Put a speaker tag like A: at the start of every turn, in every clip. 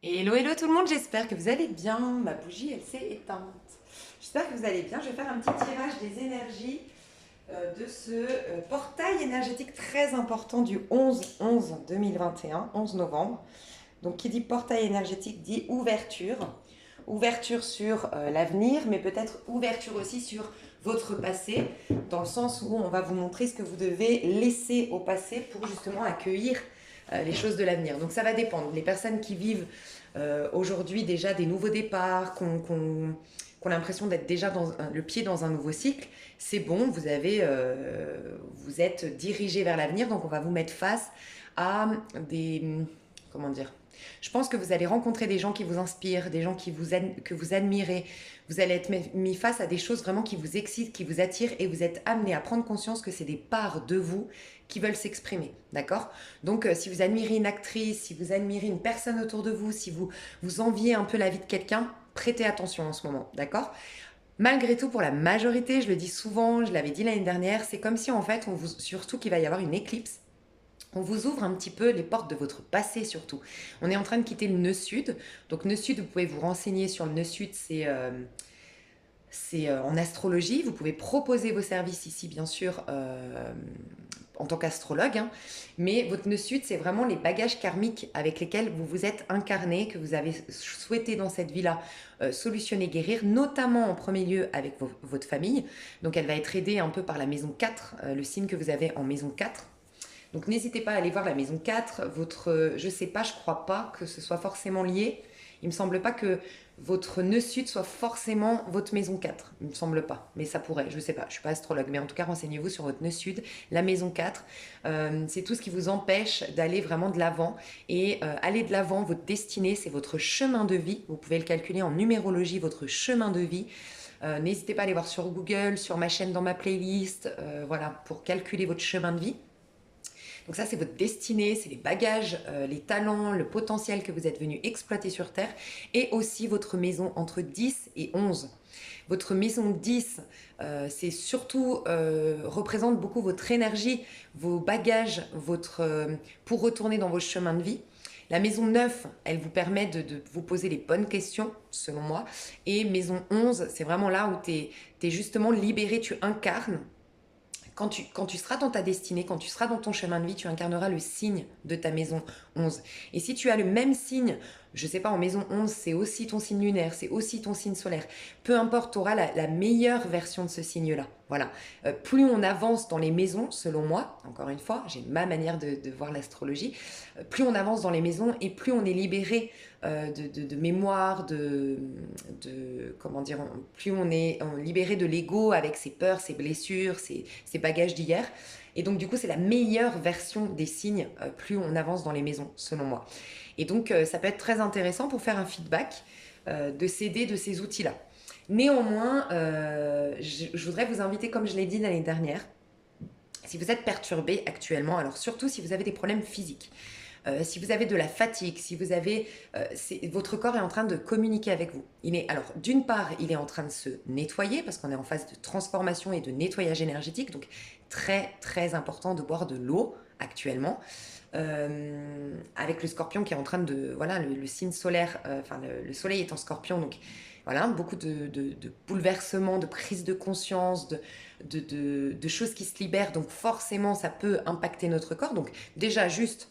A: Hello, hello tout le monde, j'espère que vous allez bien. Ma bougie, elle s'est éteinte. J'espère que vous allez bien. Je vais faire un petit tirage des énergies de ce portail énergétique très important du 11-11-2021, 11 novembre. Donc, qui dit portail énergétique dit ouverture. Ouverture sur l'avenir, mais peut-être ouverture aussi sur votre passé, dans le sens où on va vous montrer ce que vous devez laisser au passé pour justement accueillir les choses de l'avenir. Donc ça va dépendre. Les personnes qui vivent aujourd'hui déjà des nouveaux départs, qu'on a l'impression d'être déjà le pied dans un nouveau cycle, c'est bon, vous êtes dirigé vers l'avenir, donc on va vous mettre face à des, comment dire, je pense que vous allez rencontrer des gens qui vous inspirent, des gens que vous admirez. Vous allez être mis face à des choses vraiment qui vous excitent, qui vous attirent et vous êtes amené à prendre conscience que c'est des parts de vous qui veulent s'exprimer. D'accord? Donc, si vous admirez une actrice, si vous admirez une personne autour de vous, si vous enviez un peu la vie de quelqu'un, prêtez attention en ce moment. D'accord? Malgré tout, pour la majorité, je le dis souvent, je l'avais dit l'année dernière, c'est comme si en fait, surtout qu'il va y avoir une éclipse, on vous ouvre un petit peu les portes de votre passé surtout. On est en train de quitter le nœud sud. Donc nœud sud, vous pouvez vous renseigner sur le nœud sud, c'est en astrologie. Vous pouvez proposer vos services ici, bien sûr, en tant qu'astrologue. Hein. Mais votre nœud sud, c'est vraiment les bagages karmiques avec lesquels vous vous êtes incarné, que vous avez souhaité dans cette vie-là solutionner, guérir, notamment en premier lieu avec votre famille. Donc elle va être aidée un peu par la maison 4, le signe que vous avez en maison 4. Donc n'hésitez pas à aller voir la maison 4. Je sais pas, je crois pas que ce soit forcément lié. Il me semble pas que votre nœud sud soit forcément votre maison 4. Il me semble pas, mais ça pourrait, je sais pas, je suis pas astrologue, mais en tout cas renseignez-vous sur votre nœud sud, la maison 4. C'est tout ce qui vous empêche d'aller vraiment de l'avant. Et aller de l'avant, votre destinée, c'est votre chemin de vie. Vous pouvez le calculer en numérologie, votre chemin de vie. N'hésitez pas à aller voir sur Google, sur ma chaîne, dans ma playlist, voilà, pour calculer votre chemin de vie. Donc ça, c'est votre destinée, c'est les bagages, les talents, le potentiel que vous êtes venu exploiter sur Terre, et aussi votre maison entre 10 et 11. Votre maison 10, c'est surtout, représente beaucoup votre énergie, vos bagages, pour retourner dans vos chemins de vie. La maison 9, elle vous permet de vous poser les bonnes questions, selon moi. Et maison 11, c'est vraiment là où tu es justement libéré, tu incarnes quand tu seras dans ta destinée, quand tu seras dans ton chemin de vie, tu incarneras le signe de ta maison 11. Et si tu as le même signe, je sais pas, en maison 11, c'est aussi ton signe lunaire, c'est aussi ton signe solaire. Peu importe, tu auras la meilleure version de ce signe-là. Voilà. Plus on avance dans les maisons, selon moi, encore une fois, j'ai ma manière de voir l'astrologie, plus on avance dans les maisons et plus on est libéré de mémoire, comment dire, plus on est libéré de l'ego avec ses peurs, ses blessures, ses bagages d'hier. Et donc du coup, c'est la meilleure version des signes plus on avance dans les maisons, selon moi. Et donc, ça peut être très intéressant pour faire un feedback de s'aider de ces outils-là. Néanmoins, je voudrais vous inviter, comme je l'ai dit l'année dernière, si vous êtes perturbé actuellement, alors surtout si vous avez des problèmes physiques, si vous avez de la fatigue, si vous avez, votre corps est en train de communiquer avec vous. Alors d'une part, il est en train de se nettoyer parce qu'on est en phase de transformation et de nettoyage énergétique, donc très très important de boire de l'eau actuellement. Avec le scorpion qui est en train de, voilà, le signe solaire, le soleil est en scorpion, donc voilà, beaucoup de bouleversements, de prise de conscience, de choses qui se libèrent, donc forcément ça peut impacter notre corps. Donc déjà juste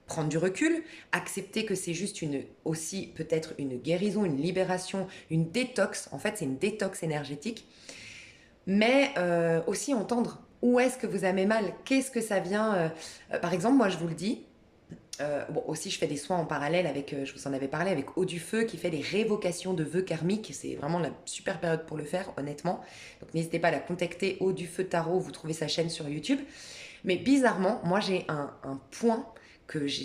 A: prendre du recul, accepter que c'est juste aussi peut-être une guérison, une libération, une détox. En fait, c'est une détox énergétique. Mais aussi entendre où est-ce que vous avez mal, qu'est-ce que ça vient. Par exemple, moi, je vous le dis. Bon, aussi, je fais des soins en parallèle avec, je vous en avais parlé, avec Eau du Feu qui fait des révocations de vœux karmiques. C'est vraiment la super période pour le faire, honnêtement. Donc, n'hésitez pas à la contacter. Eau du Feu Tarot, vous trouvez sa chaîne sur YouTube. Mais bizarrement, moi, j'ai un point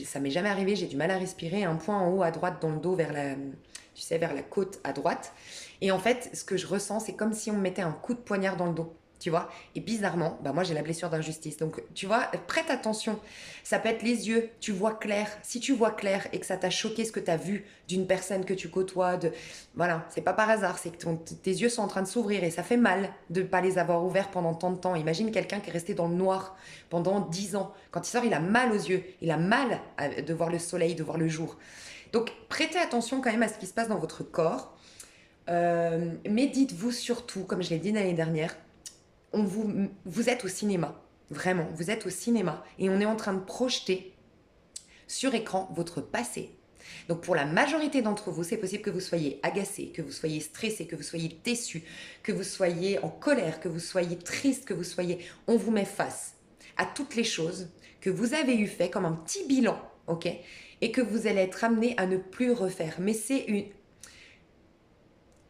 A: ça m'est jamais arrivé, j'ai du mal à respirer, un point en haut à droite dans le dos tu sais, vers la côte à droite. Et en fait, ce que je ressens, c'est comme si on me mettait un coup de poignard dans le dos. Tu vois. Et bizarrement, bah moi j'ai la blessure d'injustice. Donc tu vois, prête attention. Ça peut être les yeux, tu vois clair. Si tu vois clair et que ça t'a choqué ce que tu as vu d'une personne que tu côtoies, voilà, c'est pas par hasard, c'est que tes yeux sont en train de s'ouvrir et ça fait mal de ne pas les avoir ouverts pendant tant de temps. Imagine quelqu'un qui est resté dans le noir pendant 10 ans. Quand il sort, il a mal aux yeux, il a mal de voir le soleil, de voir le jour. Donc, prêtez attention quand même à ce qui se passe dans votre corps. Mais dites-vous surtout, comme je l'ai dit l'année dernière, vous êtes au cinéma. Vraiment, vous êtes au cinéma et on est en train de projeter sur écran votre passé. Donc pour la majorité d'entre vous, c'est possible que vous soyez agacé, que vous soyez stressé, que vous soyez déçu, que vous soyez en colère, que vous soyez triste, que vous soyez... On vous met face à toutes les choses que vous avez eu fait comme un petit bilan, ok? Et que vous allez être amené à ne plus refaire. Mais c'est une...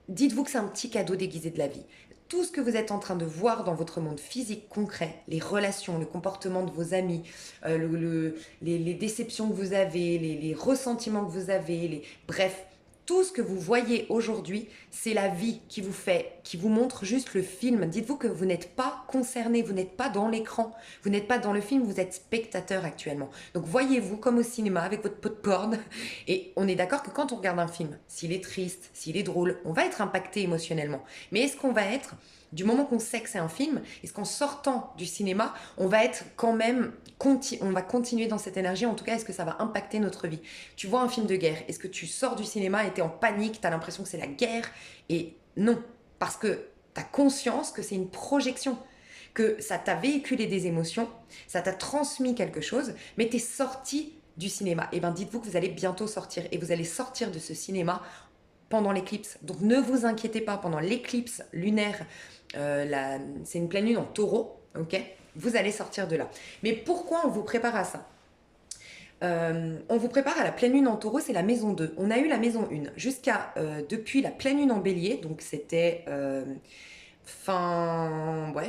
A: Dites-vous que c'est un petit cadeau déguisé de la vie. Tout ce que vous êtes en train de voir dans votre monde physique concret, les relations, le comportement de vos amis, les déceptions que vous avez, les ressentiments que vous avez, bref, tout ce que vous voyez aujourd'hui, c'est la vie qui vous fait, qui vous montre juste le film. Dites-vous que vous n'êtes pas concerné, vous n'êtes pas dans l'écran, vous n'êtes pas dans le film, vous êtes spectateur actuellement. Donc voyez-vous comme au cinéma avec votre popcorn. Et on est d'accord que quand on regarde un film, s'il est triste, s'il est drôle, on va être impacté émotionnellement. Mais est-ce qu'on va être, du moment qu'on sait que c'est un film, est-ce qu'en sortant du cinéma, on va être quand même, on va continuer dans cette énergie, en tout cas, est-ce que ça va impacter notre vie? Tu vois un film de guerre, est-ce que tu sors du cinéma et tu es en panique, tu as l'impression que c'est la guerre? Et non, parce que tu as conscience que c'est une projection, que ça t'a véhiculé des émotions, ça t'a transmis quelque chose, mais tu es sorti du cinéma. Et bien dites-vous que vous allez bientôt sortir et vous allez sortir de ce cinéma pendant l'éclipse. Donc ne vous inquiétez pas, pendant l'éclipse lunaire, c'est une pleine lune en taureau, ok? Vous allez sortir de là. Mais pourquoi on vous prépare à ça? On vous prépare à la pleine lune en taureau, c'est la maison 2. On a eu la maison 1 jusqu'à depuis la pleine lune en bélier, donc c'était je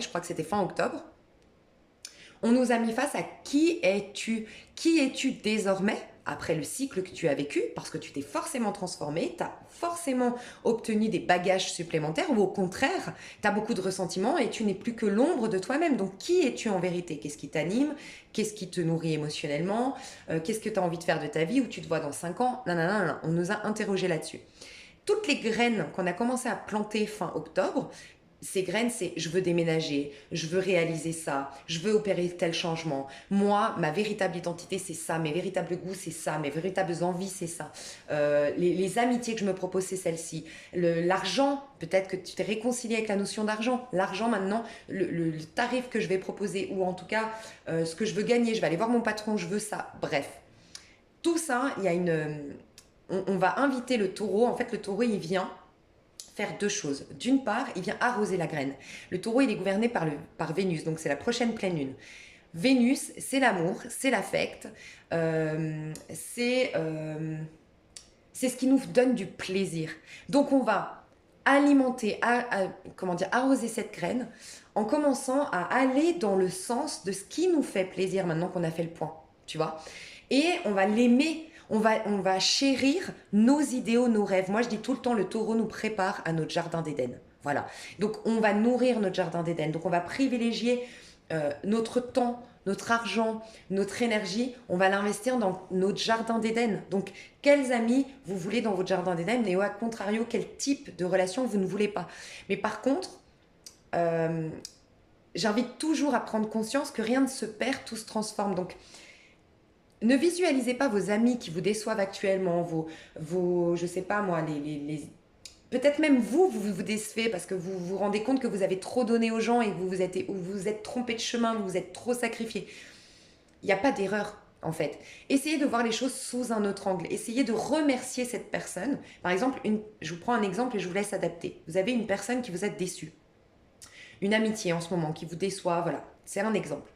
A: crois que c'était fin octobre. On nous a mis face à qui es-tu? Qui es-tu désormais après le cycle que tu as vécu? Parce que tu t'es forcément transformé, tu as forcément obtenu des bagages supplémentaires ou au contraire, tu as beaucoup de ressentiments et tu n'es plus que l'ombre de toi-même. Donc qui es-tu en vérité? Qu'est-ce qui t'anime? Qu'est-ce qui te nourrit émotionnellement? Qu'est-ce que tu as envie de faire de ta vie? Où tu te vois dans 5 ans? Nanana. On nous a interrogé là-dessus. Toutes les graines qu'on a commencé à planter fin octobre, ces graines, c'est je veux déménager, je veux réaliser ça, je veux opérer tel changement. Moi, ma véritable identité, c'est ça, mes véritables goûts, c'est ça, mes véritables envies, c'est ça. Les amitiés que je me propose, c'est celle-ci. L'argent, peut-être que tu t'es réconcilié avec la notion d'argent. L'argent, maintenant, le tarif que je vais proposer, ou en tout cas, ce que je veux gagner, je vais aller voir mon patron, je veux ça. Bref, tout ça, il y a on va inviter le taureau. En fait, le taureau, il vient faire deux choses. D'une part, il vient arroser la graine. Le taureau, il est gouverné par Vénus, donc c'est la prochaine pleine lune. Vénus, c'est l'amour, c'est l'affect, c'est ce qui nous donne du plaisir. Donc on va alimenter, arroser cette graine en commençant à aller dans le sens de ce qui nous fait plaisir maintenant qu'on a fait le point, tu vois. Et on va l'aimer, on va chérir nos idéaux, nos rêves. Moi, je dis tout le temps, le taureau nous prépare à notre jardin d'Éden. Voilà. Donc, on va nourrir notre jardin d'Éden. Donc, on va privilégier notre temps, notre argent, notre énergie. On va l'investir dans notre jardin d'Éden. Donc, quels amis vous voulez dans votre jardin d'Éden et au contrario, quel type de relation vous ne voulez pas. Mais par contre, j'invite toujours à prendre conscience que rien ne se perd, tout se transforme. Donc, ne visualisez pas vos amis qui vous déçoivent actuellement, je sais pas moi, peut-être même vous décevez parce que vous vous rendez compte que vous avez trop donné aux gens et que vous vous êtes trompé de chemin, vous vous êtes trop sacrifié. Il n'y a pas d'erreur en fait. Essayez de voir les choses sous un autre angle. Essayez de remercier cette personne. Par exemple, je vous prends un exemple et je vous laisse adapter. Vous avez une personne qui vous a déçu. Une amitié en ce moment qui vous déçoit, voilà. C'est un exemple.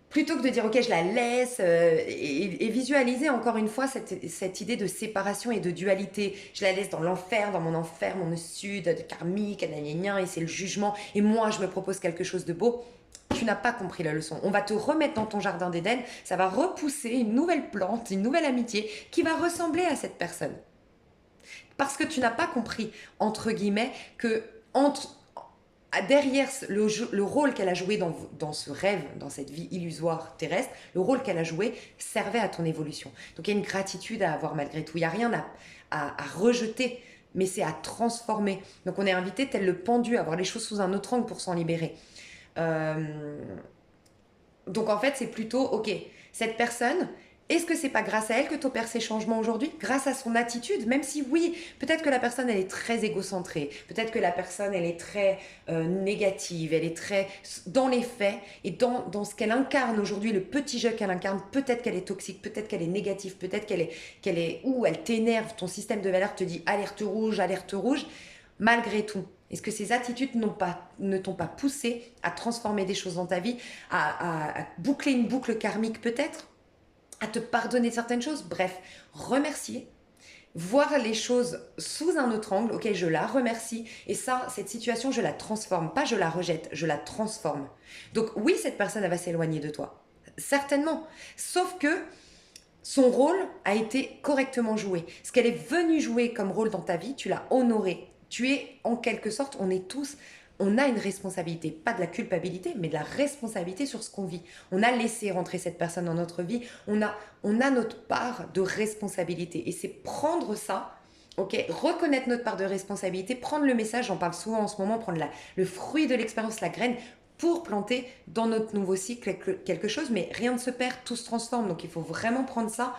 A: Plutôt que de dire ok je la laisse et visualiser encore une fois cette idée de séparation et de dualité, je la laisse dans l'enfer, dans mon enfer, mon sud, de karmique, et c'est le jugement et moi je me propose quelque chose de beau. Tu n'as pas compris la leçon. On va te remettre dans ton jardin d'Éden, ça va repousser une nouvelle plante, une nouvelle amitié qui va ressembler à cette personne. Parce que tu n'as pas compris, entre guillemets, que derrière le rôle qu'elle a joué dans ce rêve, dans cette vie illusoire terrestre, le rôle qu'elle a joué servait à ton évolution. Donc il y a une gratitude à avoir malgré tout. Il n'y a rien à rejeter, mais c'est à transformer. Donc on est invité tel le pendu à voir les choses sous un autre angle pour s'en libérer. Donc en fait c'est plutôt, ok, cette personne, Est-ce que c'est pas grâce à elle que tu opères ces changements aujourd'hui? Grâce à son attitude, même si oui, peut-être que la personne elle est très égocentrée, peut-être que la personne elle est très négative, elle est très dans les faits et dans ce qu'elle incarne aujourd'hui, le petit jeu qu'elle incarne, peut-être qu'elle est toxique, peut-être qu'elle est négative, peut-être qu'elle est ou elle t'énerve, ton système de valeur te dit alerte rouge, alerte rouge. Malgré tout, est-ce que ces attitudes ne t'ont pas poussé à transformer des choses dans ta vie, à boucler une boucle karmique peut-être, à te pardonner certaines choses? Bref, remercier, voir les choses sous un autre angle. Ok, je la remercie et ça, cette situation, je la transforme. Pas je la rejette, je la transforme. Donc oui, cette personne, elle va s'éloigner de toi. Certainement. Sauf que son rôle a été correctement joué. Ce qu'elle est venue jouer comme rôle dans ta vie, tu l'as honoré. Tu es en quelque sorte, on est tous, on a une responsabilité, pas de la culpabilité, mais de la responsabilité sur ce qu'on vit. On a laissé rentrer cette personne dans notre vie, on a notre part de responsabilité. Et c'est prendre ça, ok, reconnaître notre part de responsabilité, prendre le message, j'en parle souvent en ce moment, prendre le fruit de l'expérience, la graine, pour planter dans notre nouveau cycle quelque chose, mais rien ne se perd, tout se transforme. Donc il faut vraiment prendre ça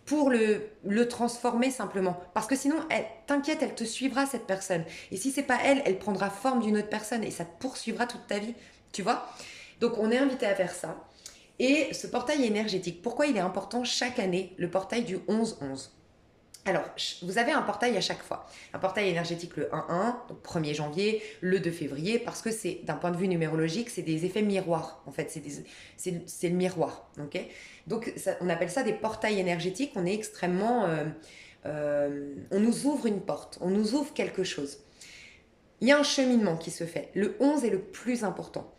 A: pour le transformer simplement. Parce que sinon, t'inquiète, elle te suivra cette personne. Et si c'est pas elle, elle prendra forme d'une autre personne et ça te poursuivra toute ta vie. Tu vois? Donc on est invité à faire ça. Et ce portail énergétique, pourquoi il est important chaque année, le portail du 11-11? Alors, vous avez un portail à chaque fois. Un portail énergétique le 1-1, donc 1er janvier, le 2 février, parce que c'est, d'un point de vue numérologique, c'est des effets miroirs. En fait, c'est le miroir. Ok, donc, on appelle ça des portails énergétiques. On est extrêmement... on nous ouvre une porte, on nous ouvre quelque chose. Il y a un cheminement qui se fait. Le 11 est le plus important.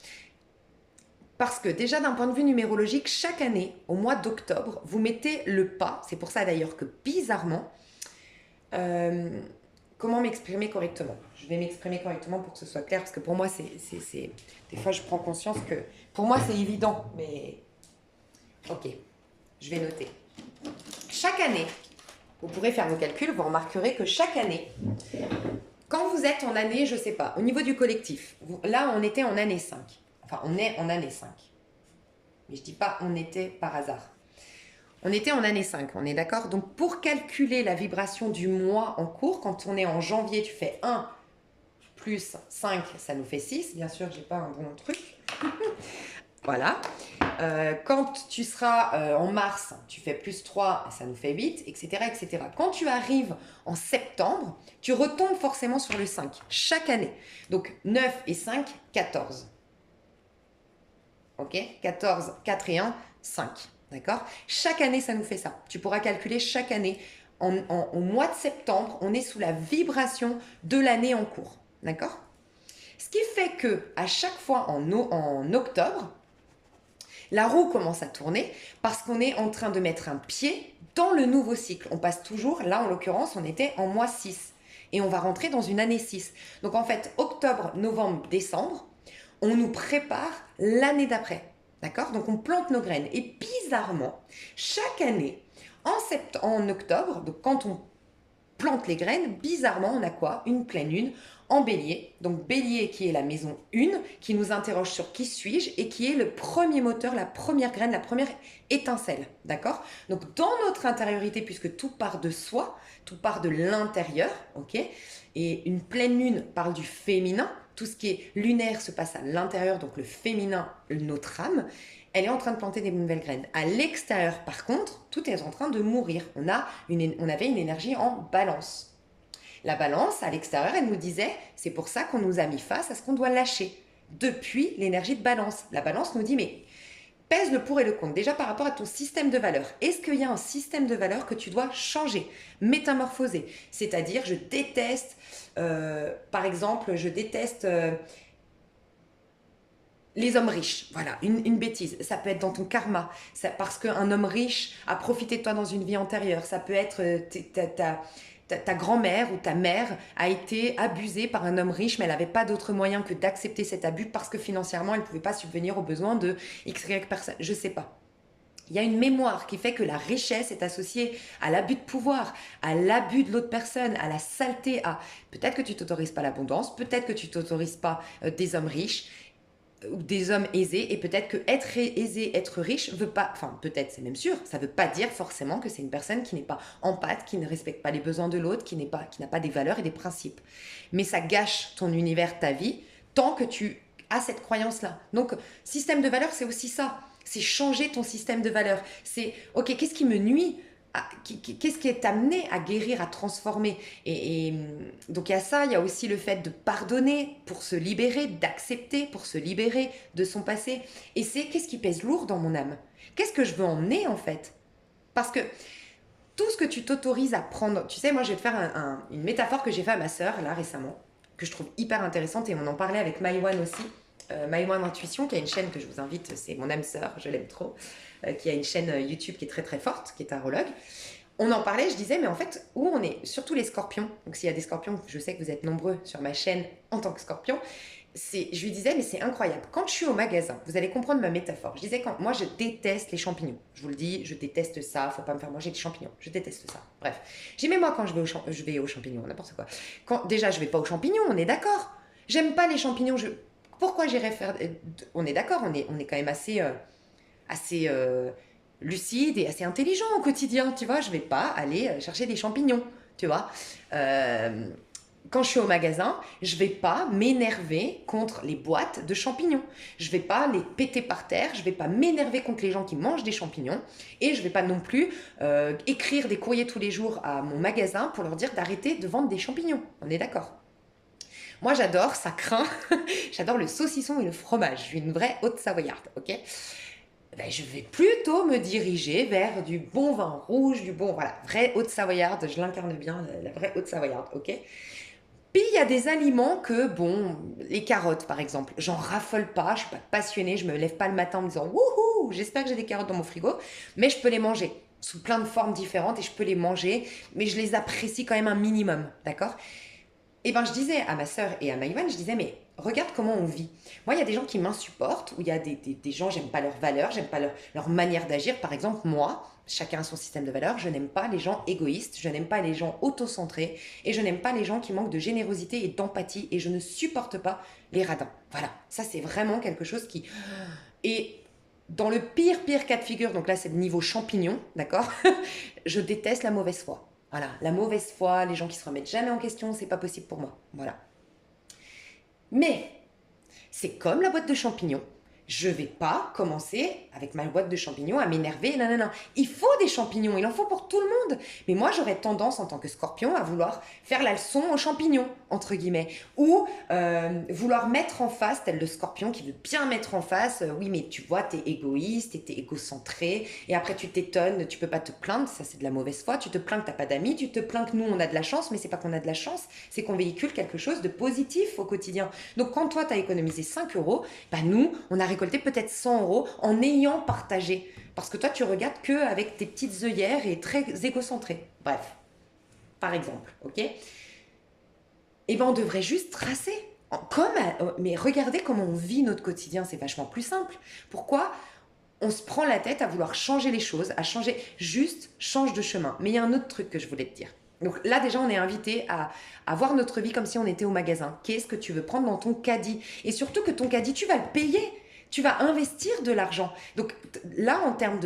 A: Parce que déjà d'un point de vue numérologique, chaque année, au mois d'octobre, vous mettez le pas, c'est pour ça d'ailleurs que bizarrement, comment m'exprimer correctement? Je vais m'exprimer correctement pour que ce soit clair, parce que pour moi, des fois je prends conscience que pour moi c'est évident, mais ok, je vais noter. Chaque année, vous pourrez faire vos calculs, vous remarquerez que chaque année, quand vous êtes en année, je sais pas, au niveau du collectif, là on était en année 5. Enfin, on est en année 5. Mais je dis pas on était par hasard. On était en année 5, on est d'accord? Donc, pour calculer la vibration du mois en cours, quand on est en janvier, tu fais 1 plus 5, ça nous fait 6. Bien sûr, j'ai pas un bon truc. Voilà. Quand tu seras en mars, tu fais plus 3, ça nous fait 8, etc., etc. Quand tu arrives en septembre, tu retombes forcément sur le 5, chaque année. Donc, 9 et 5, 14. Ok? 14, 4 et 1, 5. D'accord? Chaque année, ça nous fait ça. Tu pourras calculer chaque année. Au mois de septembre, on est sous la vibration de l'année en cours. D'accord? Ce qui fait que à chaque fois en octobre, la roue commence à tourner parce qu'on est en train de mettre un pied dans le nouveau cycle. On passe toujours, là en l'occurrence, on était en mois 6 et on va rentrer dans une année 6. Donc en fait, octobre, novembre, décembre, on nous prépare l'année d'après. D'accord? Donc on plante nos graines. Et bizarrement, chaque année, en octobre, donc quand on plante les graines, bizarrement, on a quoi? Une pleine lune en bélier. Donc bélier qui est la maison 1, qui nous interroge sur qui suis-je et qui est le premier moteur, la première graine, la première étincelle. D'accord? Donc dans notre intériorité, puisque tout part de soi, tout part de l'intérieur, ok? Et une pleine lune parle du féminin. Tout ce qui est lunaire se passe à l'intérieur, donc le féminin, notre âme. Elle est en train de planter des nouvelles graines. À l'extérieur, par contre, tout est en train de mourir. On avait une énergie en balance. La balance, à l'extérieur, elle nous disait, c'est pour ça qu'on nous a mis face à ce qu'on doit lâcher. Depuis l'énergie de balance. La balance nous dit, mais pèse le pour et le contre. Déjà par rapport à ton système de valeurs. Est-ce qu'il y a un système de valeurs que tu dois changer, métamorphoser? C'est-à-dire, je déteste, par exemple, je déteste les hommes riches. Voilà, une bêtise. Ça peut être dans ton karma. Parce qu'un homme riche a profité de toi dans une vie antérieure. Ça peut être ta grand-mère ou ta mère a été abusée par un homme riche, mais elle n'avait pas d'autre moyen que d'accepter cet abus parce que financièrement, elle ne pouvait pas subvenir aux besoins de X, Y personnes. Je ne sais pas. Il y a une mémoire qui fait que la richesse est associée à l'abus de pouvoir, à l'abus de l'autre personne, à la saleté, à peut-être que tu t'autorises pas l'abondance, peut-être que tu t'autorises pas des hommes riches. ou des hommes aisés, et peut-être que être aisé, être riche veut pas, enfin peut-être c'est même sûr, ça veut pas dire forcément que c'est une personne qui n'est pas empathe, qui ne respecte pas les besoins de l'autre, qui n'a pas des valeurs et des principes. Mais ça gâche ton univers, ta vie, tant que tu as cette croyance-là. Donc système de valeurs, c'est aussi ça, c'est changer ton système de valeurs. C'est ok, qu'est-ce qui me nuit? Qu'est-ce qui est amené à guérir, à transformer? Donc il y a ça, il y a aussi le fait de pardonner pour se libérer, d'accepter pour se libérer de son passé. Et c'est qu'est-ce qui pèse lourd dans mon âme? Qu'est-ce que je veux emmener en fait? Parce que tout ce que tu t'autorises à prendre, tu sais, moi je vais te faire une métaphore que j'ai fait à ma sœur là récemment, que je trouve hyper intéressante et on en parlait avec Maïwan aussi. Maïwan Intuition, qui a une chaîne que je vous invite, c'est mon âme sœur, je l'aime trop, qui a une chaîne YouTube qui est très très forte, qui est tarologue. On en parlait, je disais, mais en fait, où on est, surtout les scorpions, donc s'il y a des scorpions, je sais que vous êtes nombreux sur ma chaîne en tant que scorpion, je lui disais, mais c'est incroyable. Quand je suis au magasin, vous allez comprendre ma métaphore. Je disais, moi, je déteste les champignons. Je vous le dis, je déteste ça. Faut pas me faire manger des champignons. Je déteste ça. Bref. J'ai mais moi, quand je vais aux champignons, n'importe quoi. Déjà, je vais pas aux champignons, on est d'accord. J'aime pas les champignons. Pourquoi j'irais faire. On est d'accord, on est quand même assez lucide et assez intelligent au quotidien, tu vois. Je vais pas aller chercher des champignons, tu vois. Quand je suis au magasin, je vais pas m'énerver contre les boîtes de champignons. Je vais pas les péter par terre, je vais pas m'énerver contre les gens qui mangent des champignons et je vais pas non plus écrire des courriers tous les jours à mon magasin pour leur dire d'arrêter de vendre des champignons. On est d'accord? Moi, j'adore, ça craint, j'adore le saucisson et le fromage. Je suis une vraie Haute-Savoyarde, ok? Ben, je vais plutôt me diriger vers du bon vin rouge, du bon, voilà, vraie Haute-Savoyarde, je l'incarne bien, la vraie Haute-Savoyarde, ok? Puis il y a des aliments que, bon, les carottes par exemple, j'en raffole pas, je suis pas passionnée, je me lève pas le matin en me disant wouhou, j'espère que j'ai des carottes dans mon frigo, mais je peux les manger sous plein de formes différentes et je peux les manger, mais je les apprécie quand même un minimum, d'accord? Et ben je disais à ma sœur et à Maïwan, je disais mais regarde comment on vit. Moi il y a des gens qui m'insupportent, où il y a des gens, j'aime pas leurs valeurs, j'aime pas leur manière d'agir. Par exemple moi, chacun a son système de valeurs, je n'aime pas les gens égoïstes, je n'aime pas les gens autocentrés et je n'aime pas les gens qui manquent de générosité et d'empathie et je ne supporte pas les radins. Voilà, ça c'est vraiment quelque chose qui... Et dans le pire cas de figure, donc là c'est le niveau champignon, d'accord? Je déteste la mauvaise foi. Voilà, la mauvaise foi, les gens qui se remettent jamais en question, c'est pas possible pour moi. Voilà. Mais c'est comme la boîte de champignons. Je vais pas commencer avec ma boîte de champignons à m'énerver. Non, non, non. Il faut des champignons, il en faut pour tout le monde. Mais moi, j'aurais tendance en tant que scorpion à vouloir faire la leçon aux champignons, entre guillemets. Ou vouloir mettre en face, tel le scorpion qui veut bien mettre en face. Oui, mais tu vois, t'es égoïste, t'es égocentré. Et après, tu t'étonnes, tu peux pas te plaindre. Ça, c'est de la mauvaise foi. Tu te plains que t'as pas d'amis. Tu te plains que nous, on a de la chance. Mais c'est pas qu'on a de la chance, c'est qu'on véhicule quelque chose de positif au quotidien. Donc, quand toi, t'as économisé 5 euros, bah nous, on a récolté peut-être 100 euros en ayant partagé. Parce que toi, tu regardes que avec tes petites œillères et très égocentré. Bref, par exemple, ok? Eh ben, on devrait juste tracer. Mais regardez comment on vit notre quotidien, c'est vachement plus simple. Pourquoi on se prend la tête à vouloir changer les choses, à changer, juste change de chemin. Mais il y a un autre truc que je voulais te dire. Donc là déjà on est invité à voir notre vie comme si on était au magasin. Qu'est-ce que tu veux prendre dans ton caddie? Et surtout que ton caddie, tu vas le payer. Tu vas investir de l'argent. Donc là en termes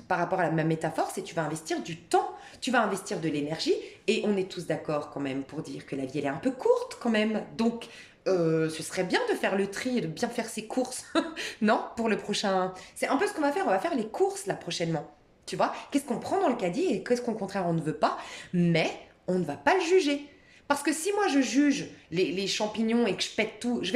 A: par rapport à ma métaphore, c'est tu vas investir du temps, tu vas investir de l'énergie. Et on est tous d'accord quand même pour dire que la vie elle est un peu courte quand même. Donc ce serait bien de faire le tri et de bien faire ses courses. Non, pour le prochain. C'est un peu ce qu'on va faire. On va faire les courses là prochainement. Tu vois, qu'est-ce qu'on prend dans le caddie et qu'est-ce qu'au contraire on ne veut pas, mais on ne va pas le juger. Parce que si moi je juge les champignons et que je pète tout, je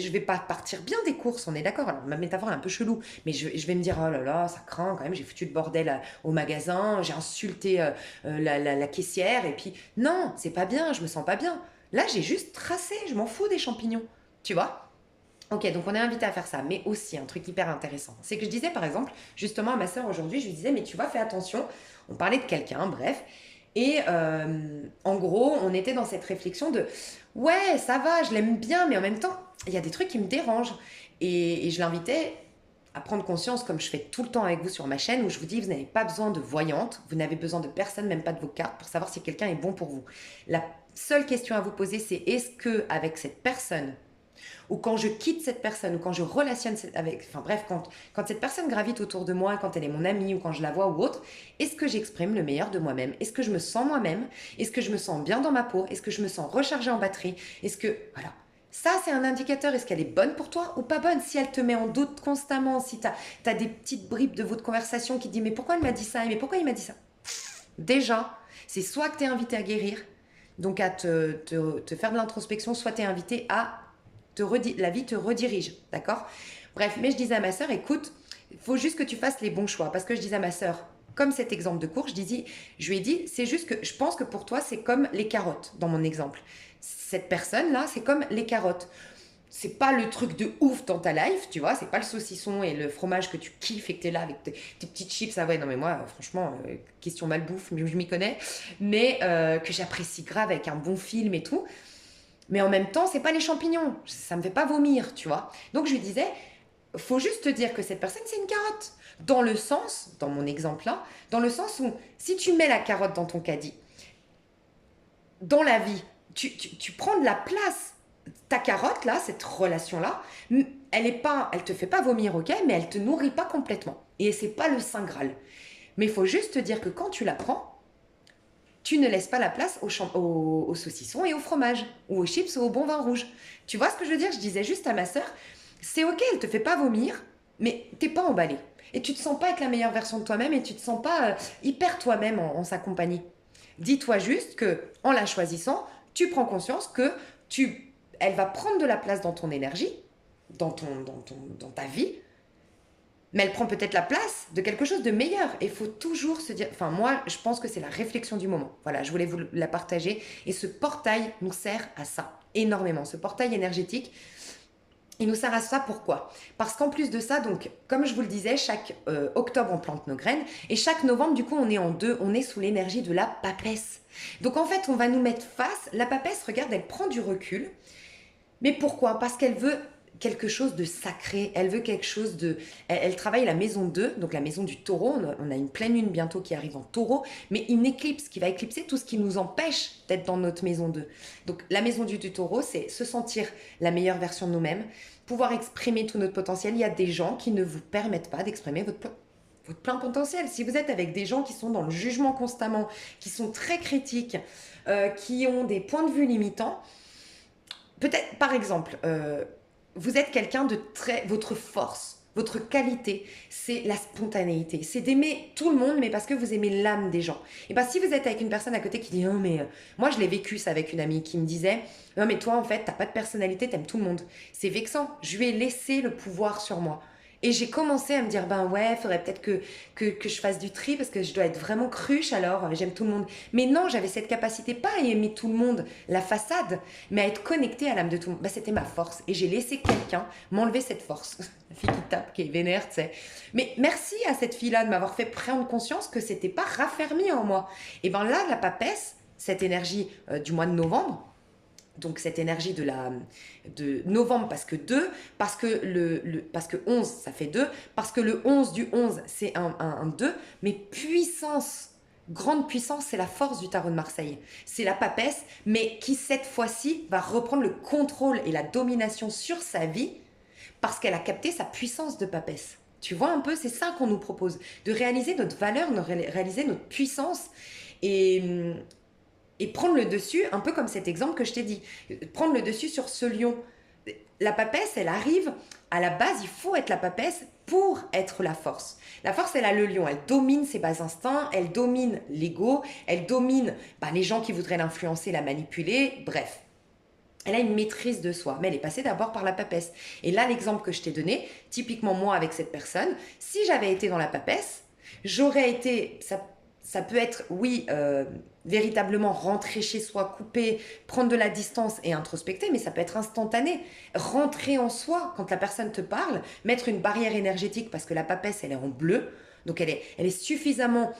A: vais pas partir bien des courses, on est d'accord. Alors ma métaphore est un peu chelou, mais je vais me dire oh là là, ça craint quand même, j'ai foutu le bordel au magasin, j'ai insulté la caissière et puis non, c'est pas bien, je me sens pas bien. Là j'ai juste tracé, je m'en fous des champignons, tu vois. Ok, donc on est invité à faire ça, mais aussi un truc hyper intéressant. C'est que je disais par exemple, justement à ma sœur aujourd'hui, je lui disais, mais tu vois, fais attention, on parlait de quelqu'un, bref, et en gros, on était dans cette réflexion de, ouais, ça va, je l'aime bien, mais en même temps, il y a des trucs qui me dérangent. Et je l'invitais à prendre conscience, comme je fais tout le temps avec vous sur ma chaîne, où je vous dis, vous n'avez pas besoin de voyante, vous n'avez besoin de personne, même pas de vos cartes, pour savoir si quelqu'un est bon pour vous. La seule question à vous poser, c'est est-ce que avec cette personne ou quand je quitte cette personne, ou quand je relationne avec, enfin bref, quand cette personne gravite autour de moi, quand elle est mon amie, ou quand je la vois ou autre, est-ce que j'exprime le meilleur de moi-même? Est-ce que je me sens moi-même? Est-ce que je me sens bien dans ma peau? Est-ce que je me sens rechargée en batterie? Est-ce que, voilà. Ça, c'est un indicateur. Est-ce qu'elle est bonne pour toi ou pas bonne? Si elle te met en doute constamment, si tu as des petites bribes de votre conversation qui te disent mais pourquoi elle m'a dit ça? Mais pourquoi il m'a dit ça? Déjà, c'est soit que tu es invité à guérir, donc à te faire de l'introspection, soit tu es invité à la vie te redirige, d'accord? Bref, mais je disais à ma sœur, écoute, il faut juste que tu fasses les bons choix. Parce que je disais à ma sœur, comme cet exemple de cours, je lui ai dit, c'est juste que je pense que pour toi, c'est comme les carottes, dans mon exemple. Cette personne-là, c'est comme les carottes. C'est pas le truc de ouf dans ta life, tu vois, c'est pas le saucisson et le fromage que tu kiffes et que t'es là avec tes petites chips. Ah ouais, non mais moi, franchement, question malbouffe, je m'y connais, mais que j'apprécie grave avec un bon film et tout. Mais en même temps, c'est pas les champignons. Ça me fait pas vomir, tu vois. Donc je lui disais, faut juste te dire que cette personne, c'est une carotte. Dans le sens, dans mon exemple là, dans le sens où si tu mets la carotte dans ton caddie, dans la vie, tu prends de la place. Ta carotte là, cette relation là, elle te fait pas vomir, ok, mais elle te nourrit pas complètement. Et c'est pas le saint graal. Mais il faut juste te dire que quand tu la prends, tu ne laisses pas la place au saucisson et au fromage, ou aux chips ou au bon vin rouge. Tu vois ce que je veux dire? Je disais juste à ma sœur, c'est ok, elle te fait pas vomir, mais t'es pas emballé. Et tu te sens pas être la meilleure version de toi-même et tu te sens pas hyper toi-même en sa compagnie. Dis-toi juste que en la choisissant, tu prends conscience que elle va prendre de la place dans ton énergie, dans ta vie, mais elle prend peut-être la place de quelque chose de meilleur. Et il faut toujours se dire, enfin moi, je pense que c'est la réflexion du moment. Voilà, je voulais vous la partager. Et ce portail nous sert à ça, énormément. Ce portail énergétique, il nous sert à ça, pourquoi? Parce qu'en plus de ça, donc, comme je vous le disais, chaque octobre, on plante nos graines. Et chaque novembre, du coup, on est sous l'énergie de la papesse. Donc en fait, on va nous mettre face. La papesse, regarde, elle prend du recul. Mais pourquoi? Parce qu'elle veut quelque chose de sacré, elle veut quelque chose de... Elle travaille la maison 2, donc la maison du taureau, on a une pleine lune bientôt qui arrive en taureau, mais une éclipse qui va éclipser tout ce qui nous empêche d'être dans notre maison 2. Donc la maison du taureau, c'est se sentir la meilleure version de nous-mêmes, pouvoir exprimer tout notre potentiel. Il y a des gens qui ne vous permettent pas d'exprimer votre plein potentiel. Si vous êtes avec des gens qui sont dans le jugement constamment, qui sont très critiques, qui ont des points de vue limitants, peut-être, par exemple, vous êtes quelqu'un de très... Votre force, votre qualité, c'est la spontanéité. C'est d'aimer tout le monde, mais parce que vous aimez l'âme des gens. Et bien, si vous êtes avec une personne à côté qui dit « Oh, mais... Moi, je l'ai vécu ça avec une amie qui me disait « Non, mais toi, en fait, t'as pas de personnalité, t'aimes tout le monde. » C'est vexant. Je lui ai laissé le pouvoir sur moi. Et j'ai commencé à me dire, ben ouais, faudrait peut-être que je fasse du tri parce que je dois être vraiment cruche alors, j'aime tout le monde. Mais non, j'avais cette capacité pas à aimer tout le monde, la façade, mais à être connectée à l'âme de tout le monde. Ben, c'était ma force. Et j'ai laissé quelqu'un m'enlever cette force. La fille qui tape, qui est vénère, tu sais. Mais merci à cette fille-là de m'avoir fait prendre conscience que c'était pas raffermi en moi. Et ben là, la papesse, cette énergie du mois de novembre, donc cette énergie de novembre parce que 2, parce que 11 ça fait 2, parce que le 11 du 11 c'est un 2, mais puissance, grande puissance, c'est la force du tarot de Marseille. C'est la papesse, mais qui cette fois-ci va reprendre le contrôle et la domination sur sa vie parce qu'elle a capté sa puissance de papesse. Tu vois un peu, c'est ça qu'on nous propose, de réaliser notre valeur, de réaliser notre puissance et prendre le dessus, un peu comme cet exemple que je t'ai dit, prendre le dessus sur ce lion. La papesse, elle arrive, à la base, il faut être la papesse pour être la force. La force, elle a le lion, elle domine ses bas instincts, elle domine l'ego, elle domine les gens qui voudraient l'influencer, la manipuler, bref. Elle a une maîtrise de soi, mais elle est passée d'abord par la papesse. Et là, l'exemple que je t'ai donné, typiquement moi avec cette personne, si j'avais été dans la papesse, j'aurais été... Ça peut être, oui, véritablement rentrer chez soi, couper, prendre de la distance et introspecter, mais ça peut être instantané. Rentrer en soi, quand la personne te parle, mettre une barrière énergétique, parce que la papesse, elle est en bleu, donc elle est suffisamment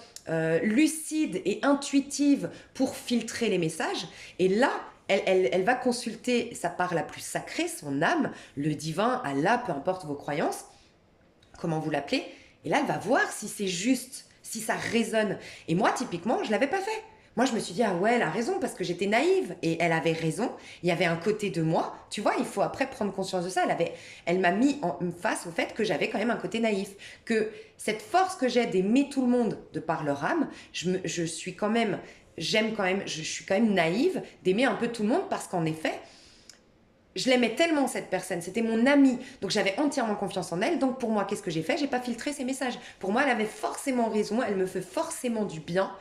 A: lucide et intuitive pour filtrer les messages. Et là, elle va consulter sa part la plus sacrée, son âme, le divin, Allah, peu importe vos croyances, comment vous l'appelez. Et là, elle va voir si c'est juste, si ça résonne. Et moi, typiquement, je ne l'avais pas fait. moi, je me suis dit, ah ouais, elle a raison, parce que j'étais naïve. Et elle avait raison. Il y avait un côté de moi, tu vois, il faut après prendre conscience de ça. Elle m'a mis en face au fait que j'avais quand même un côté naïf. Que cette force que j'ai d'aimer tout le monde de par leur âme, je suis quand même, j'aime quand même, je suis quand même naïve d'aimer un peu tout le monde, parce qu'en effet, je l'aimais tellement cette personne, c'était mon amie, donc j'avais entièrement confiance en elle. Donc pour moi, qu'est-ce que j'ai fait? J'ai pas filtré ses messages. Pour moi, elle avait forcément raison, elle me fait forcément du bien,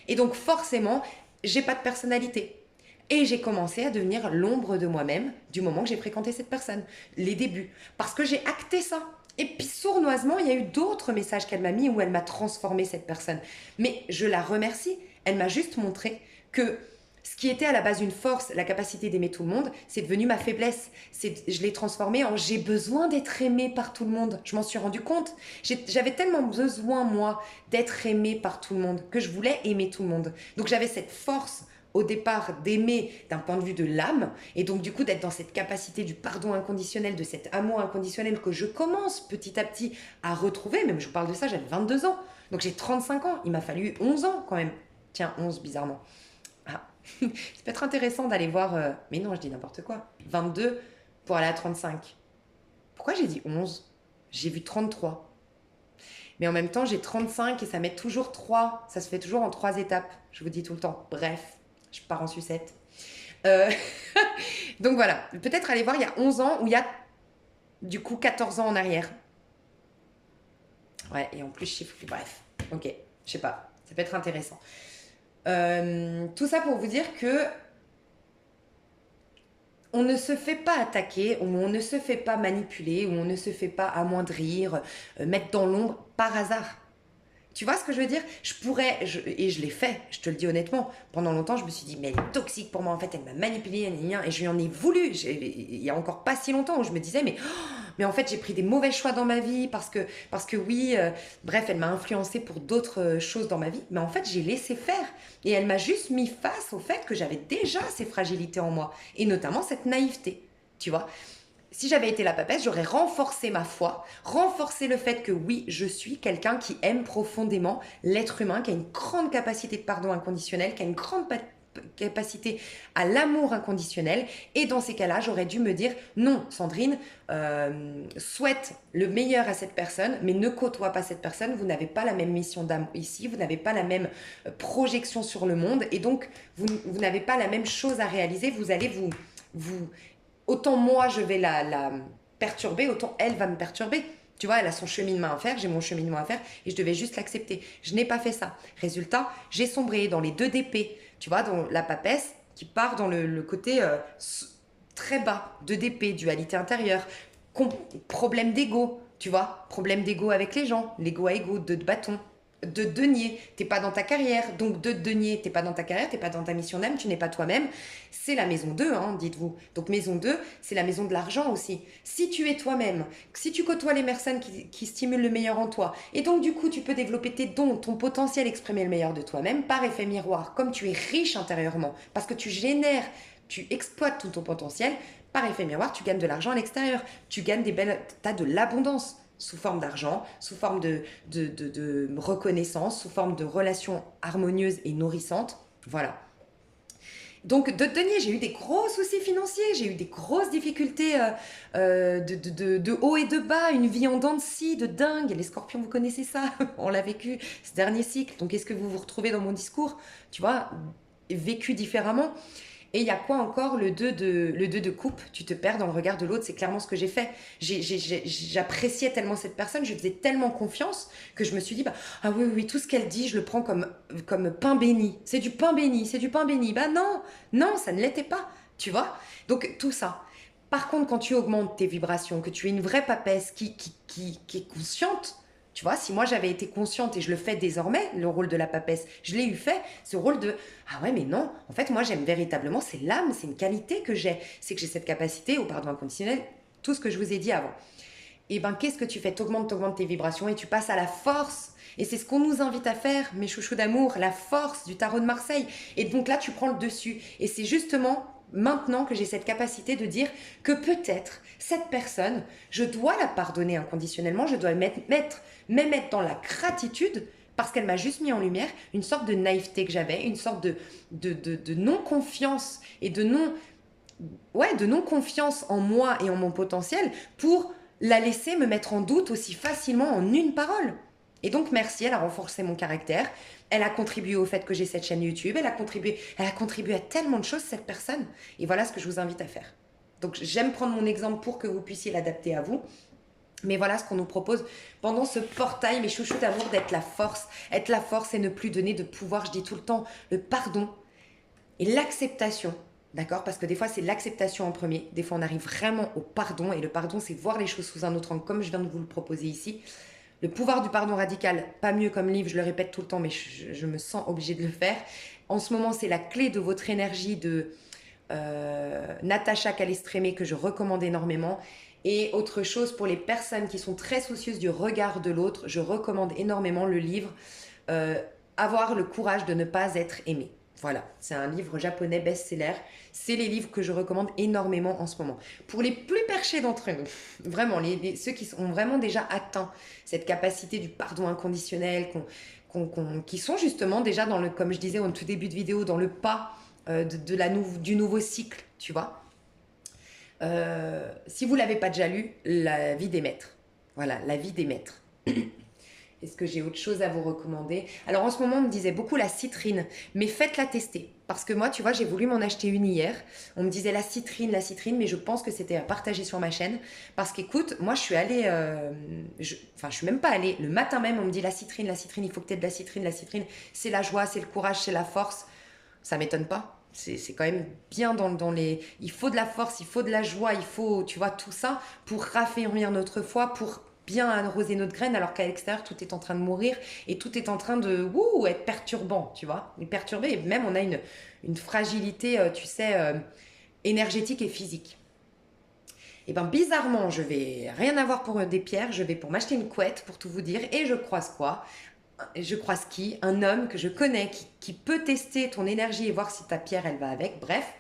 A: et donc forcément, j'ai pas de personnalité. Et j'ai commencé à devenir l'ombre de moi-même du moment que j'ai fréquenté cette personne, les débuts, parce que j'ai acté ça. Et puis sournoisement, il y a eu d'autres messages qu'elle m'a mis où elle m'a transformé cette personne. Mais je la remercie, elle m'a juste montré que ce qui était à la base une force, la capacité d'aimer tout le monde, c'est devenu ma faiblesse. Je l'ai transformé en j'ai besoin d'être aimé par tout le monde. Je m'en suis rendu compte. J'avais tellement besoin, moi, d'être aimé par tout le monde, que je voulais aimer tout le monde. Donc j'avais cette force au départ d'aimer d'un point de vue de l'âme, et donc du coup d'être dans cette capacité du pardon inconditionnel, de cet amour inconditionnel que je commence petit à petit à retrouver. Même je vous parle de ça, j'avais 22 ans. Donc j'ai 35 ans. Il m'a fallu 11 ans quand même. Tiens, 11 bizarrement. Ah, ça peut être intéressant d'aller voir, mais non, je dis n'importe quoi. 22 pour aller à 35. Pourquoi j'ai dit 11? J'ai vu 33. Mais en même temps, j'ai 35 et ça met toujours 3. Ça se fait toujours en 3 étapes. Je vous dis tout le temps. Bref, je pars en sucette. Euh, Donc voilà, peut-être aller voir il y a 11 ans ou il y a du coup 14 ans en arrière. Ouais, et en plus, chiffre. Bref, ok, je sais pas. Ça peut être intéressant. Tout ça pour vous dire que on ne se fait pas attaquer, ou on ne se fait pas manipuler, ou on ne se fait pas amoindrir, mettre dans l'ombre par hasard. Tu vois ce que je veux dire? Et je l'ai fait, je te le dis honnêtement. Pendant longtemps, je me suis dit, mais elle est toxique pour moi, en fait, elle m'a manipulée, et je lui en ai voulu. Il y a encore pas si longtemps où je me disais, mais en fait, j'ai pris des mauvais choix dans ma vie parce que oui, bref, elle m'a influencée pour d'autres choses dans ma vie. Mais en fait, j'ai laissé faire. Et elle m'a juste mis face au fait que j'avais déjà ces fragilités en moi, et notamment cette naïveté. Tu vois? Si j'avais été la papesse, j'aurais renforcé ma foi, renforcé le fait que oui, je suis quelqu'un qui aime profondément l'être humain, qui a une grande capacité de pardon inconditionnel, qui a une grande capacité à l'amour inconditionnel. Et dans ces cas-là, j'aurais dû me dire, non, Sandrine, souhaite le meilleur à cette personne, mais ne côtoie pas cette personne. Vous n'avez pas la même mission d'âme ici, vous n'avez pas la même projection sur le monde, et donc vous n'avez pas la même chose à réaliser. Vous allez vous autant moi je vais la perturber, autant elle va me perturber. Tu vois, elle a son cheminement à faire, j'ai mon cheminement à faire, et je devais juste l'accepter. Je n'ai pas fait ça. Résultat, j'ai sombré dans les 2 DP. Tu vois, dans la papesse qui part dans le côté très bas, 2 DP, dualité intérieure, problème d'ego, tu vois, problème d'ego avec les gens, l'ego à ego, 2 de bâton. De denier, t'es pas dans ta carrière, donc de denier, t'es pas dans ta carrière, t'es pas dans ta mission d'âme, tu n'es pas toi-même. C'est la maison 2, hein, dites-vous. Donc maison 2, c'est la maison de l'argent aussi. Si tu es toi-même, si tu côtoies les personnes qui stimulent le meilleur en toi, et donc du coup tu peux développer tes dons, ton potentiel, exprimer le meilleur de toi-même par effet miroir, comme tu es riche intérieurement, parce que tu génères, tu exploites tout ton potentiel, par effet miroir, tu gagnes de l'argent à l'extérieur, tu gagnes t'as de l'abondance sous forme d'argent, sous forme de reconnaissance, sous forme de relations harmonieuses et nourrissantes. Voilà. Donc, de denier, j'ai eu des gros soucis financiers, j'ai eu des grosses difficultés de haut et de bas, une vie en dents de scie, de dingue. Les scorpions, vous connaissez ça, on l'a vécu ce dernier cycle. Donc, est-ce que vous vous retrouvez dans mon discours? Tu vois, vécu différemment. Et il y a quoi encore? Le 2 de coupe, tu te perds dans le regard de l'autre, c'est clairement ce que j'ai fait. J'appréciais tellement cette personne, je faisais tellement confiance que je me suis dit, bah, ah oui, oui, tout ce qu'elle dit, je le prends comme pain béni. C'est du pain béni, c'est du pain béni. Bah non, non, ça ne l'était pas, tu vois? Donc tout ça. Par contre, quand tu augmentes tes vibrations, que tu es une vraie papesse qui est consciente, tu vois, si moi j'avais été consciente et je le fais désormais, le rôle de la papesse, je l'ai eu fait, ce rôle de ah ouais, mais non, en fait, moi j'aime véritablement, c'est l'âme, c'est une qualité que j'ai, c'est que j'ai cette capacité au pardon inconditionnel, tout ce que je vous ai dit avant. Et ben, qu'est-ce que tu fais? T'augmentes tes vibrations et tu passes à la force. Et c'est ce qu'on nous invite à faire, mes chouchous d'amour, la force du tarot de Marseille. Et donc là, tu prends le dessus. Et c'est justement maintenant que j'ai cette capacité de dire que peut-être cette personne, je dois la pardonner inconditionnellement, je dois me mettre dans la gratitude parce qu'elle m'a juste mis en lumière une sorte de naïveté que j'avais, une sorte de non-confiance et de non-confiance en moi et en mon potentiel pour la laisser me mettre en doute aussi facilement en une parole. Et donc merci, elle a renforcé mon caractère, elle a contribué au fait que j'ai cette chaîne YouTube, elle a contribué à tellement de choses, cette personne. Et voilà ce que je vous invite à faire. Donc j'aime prendre mon exemple pour que vous puissiez l'adapter à vous. Mais voilà ce qu'on nous propose pendant ce portail, mes chouchous d'amour, d'être la force. Être la force et ne plus donner de pouvoir. Je dis tout le temps le pardon et l'acceptation. D'accord? Parce que des fois, c'est l'acceptation en premier. Des fois, on arrive vraiment au pardon. Et le pardon, c'est voir les choses sous un autre angle, comme je viens de vous le proposer ici. Le pouvoir du pardon radical, pas mieux comme livre, je le répète tout le temps, mais je me sens obligée de le faire. En ce moment, c'est la clé de votre énergie de Natacha Calestrémé que je recommande énormément. Et autre chose, pour les personnes qui sont très soucieuses du regard de l'autre, je recommande énormément le livre Avoir le courage de ne pas être aimé. Voilà, c'est un livre japonais best-seller. C'est les livres que je recommande énormément en ce moment. Pour les plus perchés d'entre nous, vraiment, ceux qui ont vraiment déjà atteint cette capacité du pardon inconditionnel, qui sont justement déjà dans le, comme je disais au tout début de vidéo, dans le pas du nouveau cycle, tu vois. Si vous ne l'avez pas déjà lu, La vie des maîtres. Voilà, La vie des maîtres. Est-ce que j'ai autre chose à vous recommander? Alors en ce moment, on me disait beaucoup la citrine, mais faites-la tester. Parce que moi, tu vois, j'ai voulu m'en acheter une hier. On me disait la citrine, mais je pense que c'était à partager sur ma chaîne. Parce qu'écoute, moi, je suis allée... je suis même pas allée. Le matin même, on me dit la citrine, il faut que tu aies de la citrine, c'est la joie, c'est le courage, c'est la force. Ça m'étonne pas. C'est quand même bien dans les... Il faut de la force, il faut de la joie, il faut, tu vois, tout ça pour raffermir notre foi, pour bien arroser notre graine, alors qu'à l'extérieur, tout est en train de mourir et tout est en train de être perturbant, tu vois. Perturbé, et même on a une fragilité, tu sais, énergétique et physique. Et bien bizarrement, je vais rien avoir pour des pierres, je vais pour m'acheter une couette, pour tout vous dire, et je croise quoi? Je croise qui? Un homme que je connais qui peut tester ton énergie et voir si ta pierre elle va avec, bref,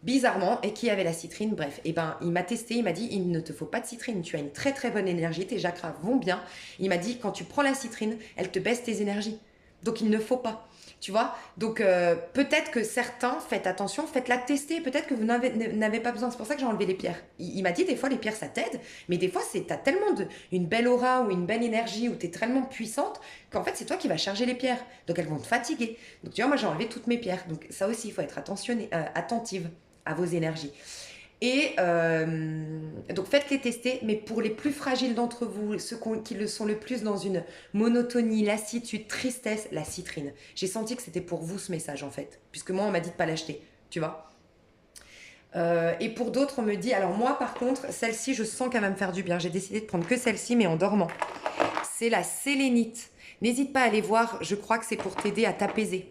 A: bizarrement, et qui avait la citrine, bref, et ben il m'a testé, il m'a dit il ne te faut pas de citrine, tu as une très très bonne énergie, tes chakras vont bien. Il m'a dit quand tu prends la citrine, elle te baisse tes énergies, donc il ne faut pas. Tu vois, donc peut-être que certains, faites attention, faites-la tester, peut-être que vous n'avez pas besoin, c'est pour ça que j'ai enlevé les pierres. Il m'a dit des fois les pierres ça t'aide, mais des fois t'as tellement une belle aura ou une belle énergie ou t'es tellement puissante qu'en fait c'est toi qui vas charger les pierres, donc elles vont te fatiguer. Donc tu vois, moi j'ai enlevé toutes mes pierres, donc ça aussi il faut être attentive à vos énergies. Et donc faites-les tester, mais pour les plus fragiles d'entre vous, ceux qui le sont le plus dans une monotonie, lassitude, tristesse, la citrine. J'ai senti que c'était pour vous ce message en fait, puisque moi on m'a dit de pas l'acheter, tu vois. Et pour d'autres on me dit, alors moi par contre, celle-ci je sens qu'elle va me faire du bien, j'ai décidé de prendre que celle-ci mais en dormant. C'est la sélénite. N'hésite pas à aller voir, je crois que c'est pour t'aider à t'apaiser.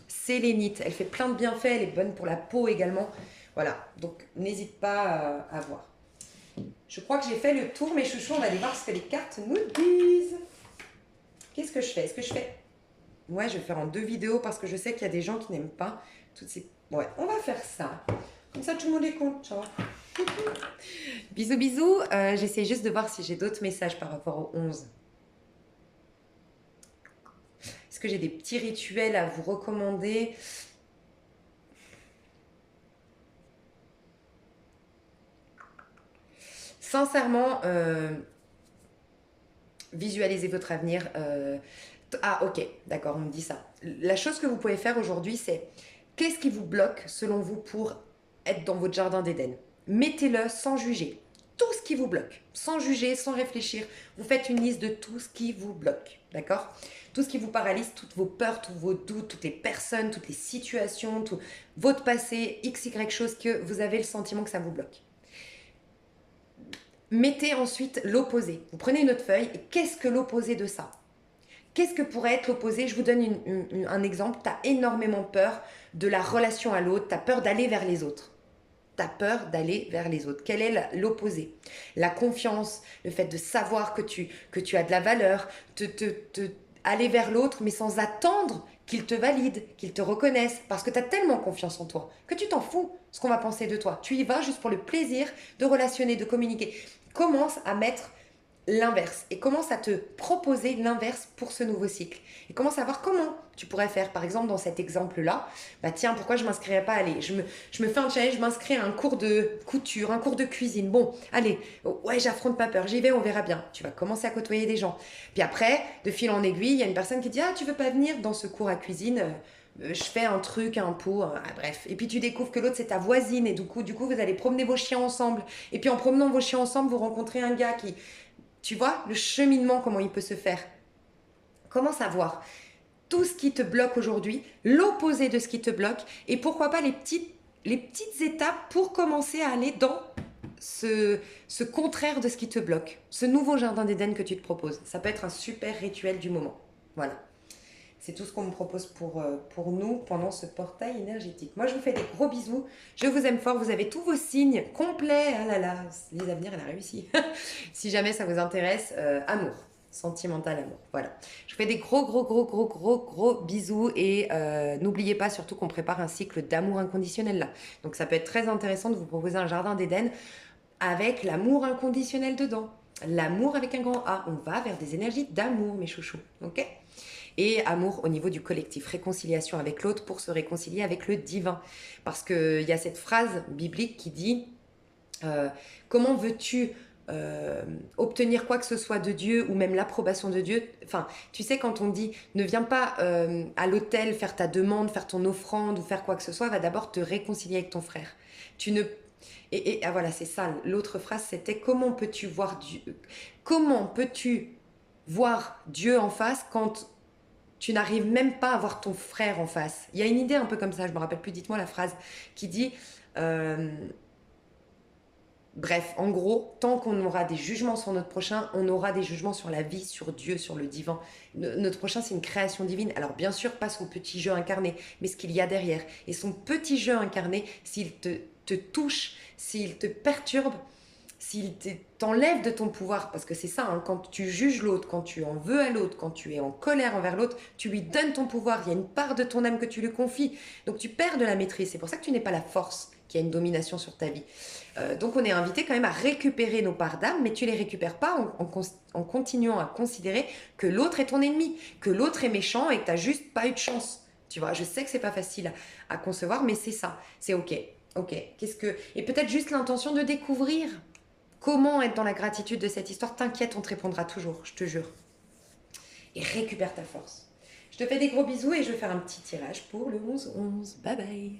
A: Sélénite, elle fait plein de bienfaits, elle est bonne pour la peau également. Voilà, donc n'hésite pas à voir. Je crois que j'ai fait le tour, mes chouchous. On va aller voir ce que les cartes nous disent. Qu'est-ce que je fais? Est-ce que je fais... Ouais, je vais faire en 2 vidéos parce que je sais qu'il y a des gens qui n'aiment pas toutes ces... Ouais, on va faire ça. Comme ça, tout le monde est content. Bisous, bisous. J'essaie juste de voir si j'ai d'autres messages par rapport au 11. Est-ce que j'ai des petits rituels à vous recommander? Sincèrement, visualisez votre avenir. Ah, ok, d'accord, on me dit ça. La chose que vous pouvez faire aujourd'hui, c'est qu'est-ce qui vous bloque, selon vous, pour être dans votre jardin d'Éden? Mettez-le sans juger. Tout ce qui vous bloque, sans juger, sans réfléchir. Vous faites une liste de tout ce qui vous bloque, d'accord? Tout ce qui vous paralyse, toutes vos peurs, tous vos doutes, toutes les personnes, toutes les situations, tout votre passé, x, y chose que vous avez le sentiment que ça vous bloque. Mettez ensuite l'opposé. Vous prenez une autre feuille et qu'est-ce que l'opposé de ça? Qu'est-ce que pourrait être l'opposé? Je vous donne un exemple. Tu as énormément peur de la relation à l'autre. Tu as peur d'aller vers les autres. Tu as peur d'aller vers les autres. Quel est l'opposé? La confiance, le fait de savoir que tu as de la valeur, aller vers l'autre mais sans attendre qu'il te valide, qu'il te reconnaisse, parce que tu as tellement confiance en toi que tu t'en fous ce qu'on va penser de toi. Tu y vas juste pour le plaisir de relationner, de communiquer. Commence à mettre l'inverse et commence à te proposer l'inverse pour ce nouveau cycle. Et commence à voir comment tu pourrais faire. Par exemple, dans cet exemple-là, bah tiens, pourquoi je ne m'inscrirais pas? Allez, je me fais un challenge, je m'inscris à un cours de couture, un cours de cuisine. Bon, allez, ouais, j'affronte pas peur, j'y vais, on verra bien. Tu vas commencer à côtoyer des gens. Puis après, de fil en aiguille, il y a une personne qui dit, ah, tu veux pas venir dans ce cours à cuisine? Je fais un truc, un pot, bref. Et puis tu découvres que l'autre c'est ta voisine et du coup vous allez promener vos chiens ensemble. Et puis en promenant vos chiens ensemble, vous rencontrez un gars qui, tu vois, le cheminement, comment il peut se faire. Comment savoir tout ce qui te bloque aujourd'hui, l'opposé de ce qui te bloque, et pourquoi pas les petites étapes pour commencer à aller dans ce contraire de ce qui te bloque, ce nouveau jardin d'Éden que tu te proposes. Ça peut être un super rituel du moment. Voilà. C'est tout ce qu'on me propose pour nous pendant ce portail énergétique. Moi, je vous fais des gros bisous. Je vous aime fort. Vous avez tous vos signes complets. Ah là là, les avenirs, elle a réussi. Si jamais ça vous intéresse, amour. Sentimental amour. Voilà. Je vous fais des gros bisous. Et n'oubliez pas surtout qu'on prépare un cycle d'amour inconditionnel là. Donc ça peut être très intéressant de vous proposer un jardin d'Éden avec l'amour inconditionnel dedans. L'amour avec un grand A. On va vers des énergies d'amour, mes chouchous. Ok ? Et amour au niveau du collectif, réconciliation avec l'autre pour se réconcilier avec le divin. Parce qu'il y a cette phrase biblique qui dit comment veux-tu obtenir quoi que ce soit de Dieu ou même l'approbation de Dieu. Enfin, tu sais, quand on dit ne viens pas à l'autel faire ta demande, faire ton offrande ou faire quoi que ce soit, va d'abord te réconcilier avec ton frère. Tu ne ah, voilà, c'est ça. L'autre phrase, c'était comment peux-tu voir Dieu, comment peux-tu voir Dieu en face quand tu n'arrives même pas à voir ton frère en face. Il y a une idée un peu comme ça, je me rappelle plus, dites-moi la phrase, qui dit euh, bref, en gros, tant qu'on aura des jugements sur notre prochain, on aura des jugements sur la vie, sur Dieu, sur le divin. Notre prochain, c'est une création divine. Alors bien sûr, pas son petit jeu incarné, mais ce qu'il y a derrière. Et son petit jeu incarné, s'il te touche, s'il te perturbe, s'il t'enlève de ton pouvoir, parce que c'est ça, hein, quand tu juges l'autre, quand tu en veux à l'autre, quand tu es en colère envers l'autre, tu lui donnes ton pouvoir, il y a une part de ton âme que tu lui confies, donc tu perds de la maîtrise, c'est pour ça que tu n'es pas la force qui a une domination sur ta vie. Donc on est invité quand même à récupérer nos parts d'âme, mais tu les récupères pas en continuant à considérer que l'autre est ton ennemi, que l'autre est méchant et que tu n'as juste pas eu de chance. Tu vois, je sais que c'est pas facile à concevoir, mais c'est ça, c'est ok. Ok, et peut-être juste l'intention de découvrir comment être dans la gratitude de cette histoire. T'inquiète, on te répondra toujours, je te jure. Et récupère ta force. Je te fais des gros bisous et je vais faire un petit tirage pour le 11-11. Bye bye.